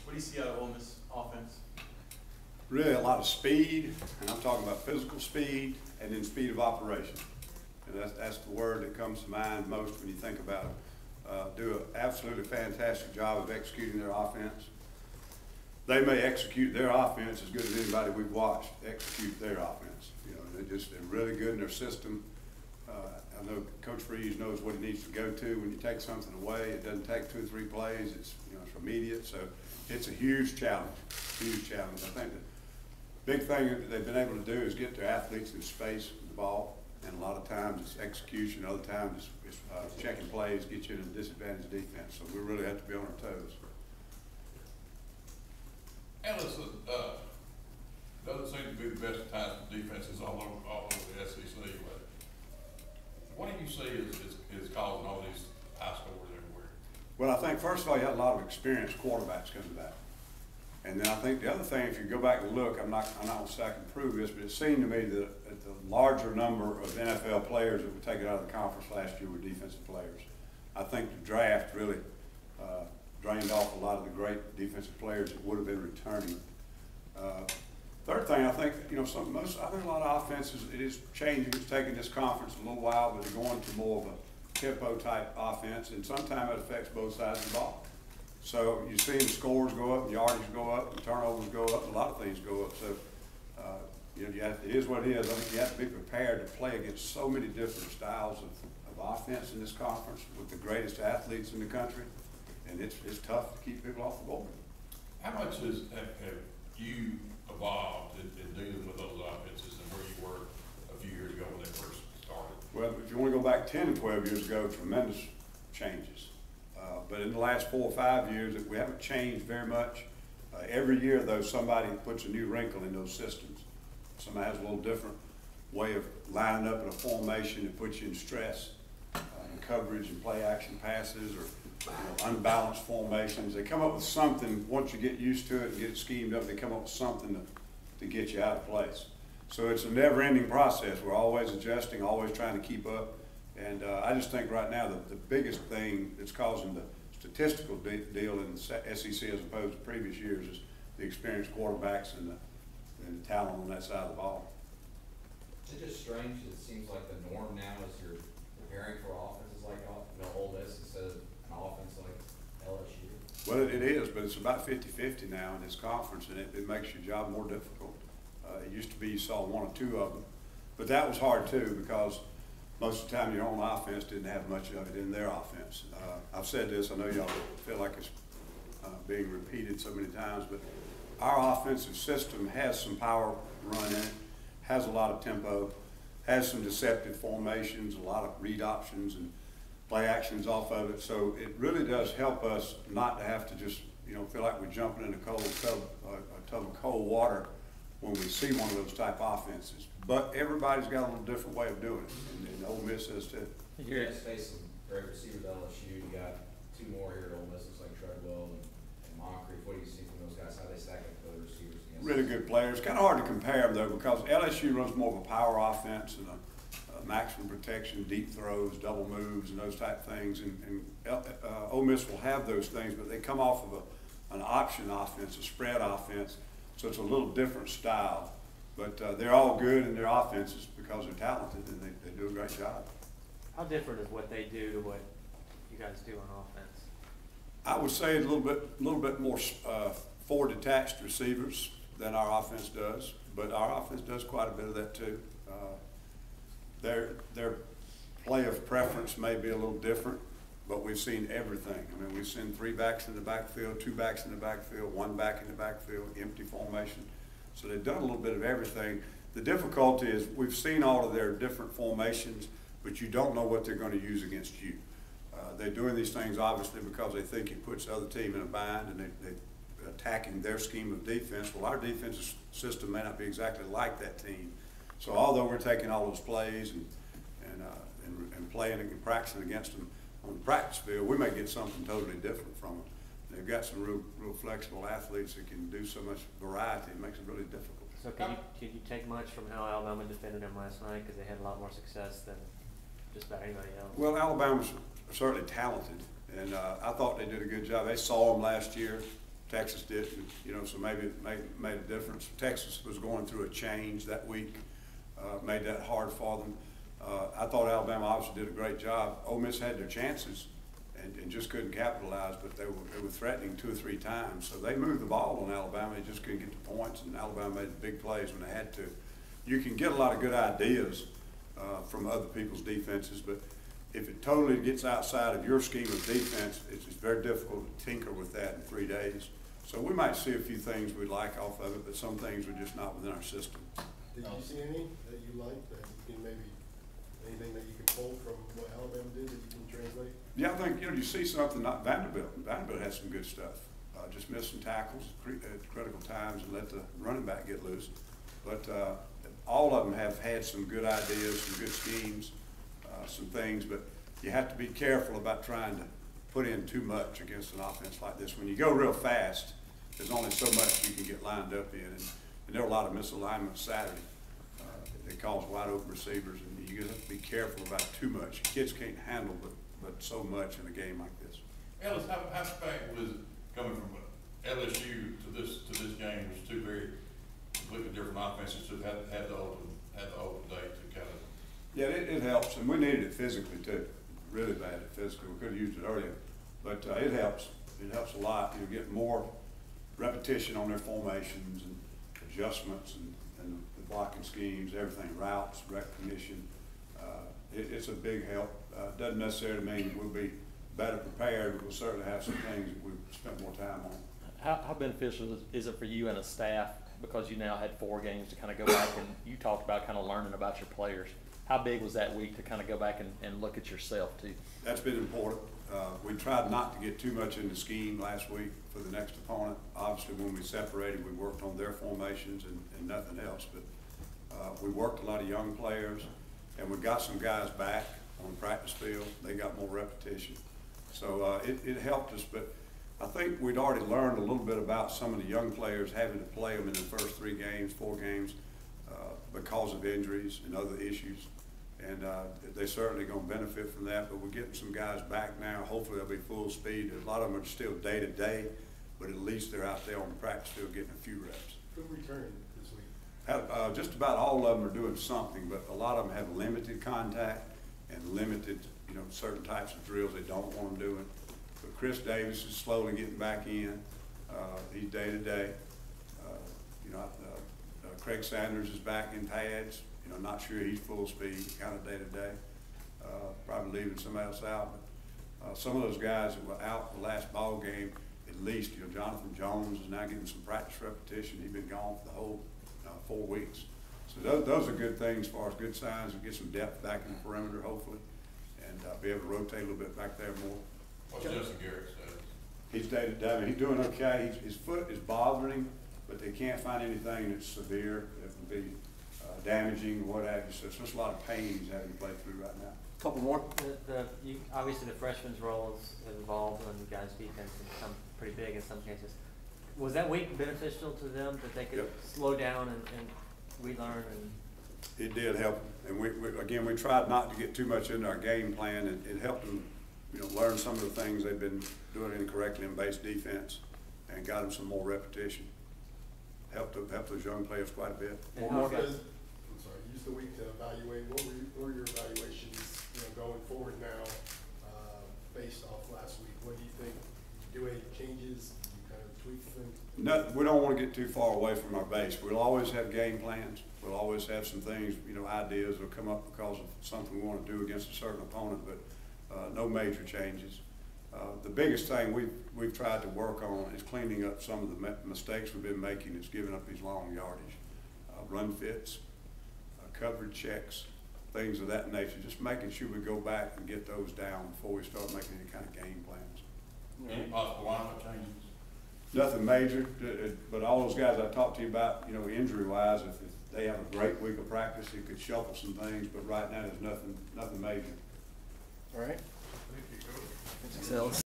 What do you see out of Ole Miss offense? Really a lot of speed, and I'm talking about physical speed and then speed of operation. And that's the word that comes to mind most when you think about them. Do an absolutely fantastic job of executing their offense. They may execute their offense as good as anybody we've watched execute their offense. You know, they're really good in their system. I know Coach Freeze knows what he needs to go to when you take something away. It doesn't take 2 or 3 plays. It's it's immediate. So it's a huge challenge. Huge challenge. I think the big thing that they've been able to do is get their athletes in space with the ball. And a lot of times it's execution, other times it's checking plays, get you in a disadvantaged defense. So we really have to be on our toes. Ellis, doesn't seem to be the best time for defenses all over the SEC, but what do you see is causing all these high scores everywhere? Well, I think first of all you had a lot of experienced quarterbacks coming back. And then I think the other thing, if you go back and look, I'm not going to say I can prove this, but it seemed to me that the larger number of NFL players that were taken out of the conference last year were defensive players. I think the draft really drained off a lot of the great defensive players that would have been returning. Third thing, I think I think a lot of offenses, it is changing. It's taking this conference a little while, but they're going to more of a tempo type offense, and sometimes it affects both sides of the ball. So you're seeing the scores go up, the yardage go up, the turnovers go up, a lot of things go up. So it is what it is. I think you have to be prepared to play against so many different styles of offense in this conference with the greatest athletes in the country, and it's tough to keep people off the board. How much have you evolved in dealing with those offenses and where you were a few years ago when they first started? Well, if you want to go back 10 to 12 years ago, tremendous changes. But in the last 4 or 5 years, we haven't changed very much. Every year, though, somebody puts a new wrinkle in those systems. Somebody has a little different way of lining up in a formation that puts you in stress, in coverage and play action passes, or unbalanced formations. They come up with something, once you get used to it and get it schemed up, they come up with something to get you out of place. So it's a never-ending process. We're always adjusting, always trying to keep up. And I just think right now the biggest thing that's causing the statistical deal in the SEC as opposed to previous years is the experienced quarterbacks and the talent on that side of the ball. It's just strange. It seems like the norm now is you're preparing for offenses like Ole Miss instead of an offense like LSU. Well, it is, but it's about 50-50 now in this conference, and it makes your job more difficult. It used to be you saw 1 or 2 of them, but that was hard too because most of the time your own offense didn't have much of it in their offense. I've said this, I know y'all feel like it's being repeated so many times, but our offensive system has some power run in it, has a lot of tempo, has some deceptive formations, a lot of read options and play actions off of it. So it really does help us not to have to just feel like we're jumping in a tub of cold water when we see one of those type offenses. But everybody's got a little different way of doing it, and Ole Miss is too. You guys face some great receivers at LSU. You got 2 more here at Ole Miss, looks like Treadwell and Moncrief. What do you see from those guys? How do they stack up to other receivers? Really good players. Kind of hard to compare them though because LSU runs more of a power offense and a maximum protection, deep throws, double moves, and those type things. And Ole Miss will have those things, but they come off of an option offense, a spread offense. So it's a little different style, but they're all good in their offenses because they're talented and they do a great job. How different is what they do to what you guys do on offense? I would say a little bit more forward detached receivers than our offense does, but our offense does quite a bit of that too. Their play of preference may be a little different, but we've seen everything. I mean, we've seen 3 backs in the backfield, 2 backs in the backfield, 1 back in the backfield, empty formation. So they've done a little bit of everything. The difficulty is we've seen all of their different formations, but you don't know what they're going to use against you. They're doing these things obviously because they think it puts the other team in a bind and they're attacking their scheme of defense. Well, our defensive system may not be exactly like that team. So although we're taking all those plays and playing and practicing against them on the practice field, we may get something totally different from them. They've got some real flexible athletes that can do so much variety. It makes it really difficult. So can you take much from how Alabama defended them last night because they had a lot more success than just about anybody else? Well, Alabama's certainly talented, and I thought they did a good job. They saw them last year, Texas did, you know, so maybe it made a difference. Texas was going through a change that week, made that hard for them. I thought Alabama obviously did a great job. Ole Miss had their chances and just couldn't capitalize, but they were threatening 2 or 3 times. So they moved the ball on Alabama. They just couldn't get the points, and Alabama made the big plays when they had to. You can get a lot of good ideas from other people's defenses, but if it totally gets outside of your scheme of defense, it's just very difficult to tinker with that in 3 days. So we might see a few things we'd like off of it, but some things are just not within our system. Did you see any that you liked, that you can maybe, anything that you can pull from what Alabama did that you can translate? Yeah, I think, you know, you see something, not Vanderbilt. Vanderbilt had some good stuff. Just missed some tackles at critical times and let the running back get loose. But all of them have had some good ideas, some good schemes, some things, but you have to be careful about trying to put in too much against an offense like this. When you go real fast, there's only so much you can get lined up in, and there were a lot of misalignments Saturday. It caused wide open receivers, and you have to be careful about too much. Kids can't handle but so much in a game like this. Ellis, how fact was it coming from LSU to this game? It was 2 very completely different offenses that had the open day to kind of. Yeah, it helps, and we needed it physically too. Really bad physically. We could have used it earlier, but it helps. It helps a lot. You get more repetition on their formations and adjustments and the blocking schemes, everything, routes, recognition. It's a big help. Doesn't necessarily mean we'll be better prepared, but we'll certainly have some things that we've spent more time on. How beneficial is it for you and a staff, because you now had 4 games to kind of go back, and you talked about kind of learning about your players? How big was that week to kind of go back and look at yourself too? That's been important. We tried not to get too much in the scheme last week for the next opponent. Obviously, when we separated, we worked on their formations and nothing else. But we worked a lot of young players, and we got some guys back on the practice field. They got more repetition. So it helped us, but I think we'd already learned a little bit about some of the young players having to play them in the first 3 games, 4 games, because of injuries and other issues. And they're certainly going to benefit from that, but we're getting some guys back now. Hopefully they'll be full speed. A lot of them are still day to day, but at least they're out there on the practice field getting a few reps. Who returned this week? Just about all of them are doing something, but a lot of them have limited contact and limited, you know, certain types of drills they don't want them doing. But Chris Davis is slowly getting back in. He's day to day. You know, Craig Sanders is back in pads. You know, not sure he's full speed, kind of day to day. Probably leaving somebody else out, but some of those guys that were out the last ball game, at least, you know, Jonathan Jones is now getting some practice repetition. He's been gone for the whole 4 weeks. So those are good things as far as good signs, and get some depth back in the perimeter, hopefully, and be able to rotate a little bit back there more. What's Justin Garrett's status? He's day to day. He's doing okay. His foot is bothering him, but they can't find anything that's severe that would be damaging or what have you. So it's just a lot of pain he's having to play through right now. Couple more. Obviously the freshmen's roles have evolved on you guys' defense and become pretty big in some cases. Was that week beneficial to them, that they could slow down and relearn? And it did help, and we tried not to get too much into our game plan, and it helped them, you know, learn some of the things they've been doing incorrectly in base defense, and got them some more repetition. Helped those young players quite a bit. And how about, I'm sorry, use the week to evaluate. What were your evaluations, you know, going forward now, based off last week? What do you think? Do any changes? You kind of tweak things? No, we don't want to get too far away from our base. We'll always have game plans. We'll always have some things, you know, ideas will come up because of something we want to do against a certain opponent, but no major changes. The biggest thing we've tried to work on is cleaning up some of the mistakes we've been making. It's giving up these long yardage, run fits, coverage checks, things of that nature. Just making sure we go back and get those down before we start making any kind of game plans. Any possible lineup changes? Nothing major, but all those guys I talked to you about, you know, injury-wise, if they have a great week of practice, it could shuffle some things. But right now, there's nothing major. All right. Thank you, Coach. Thanks, Ellis.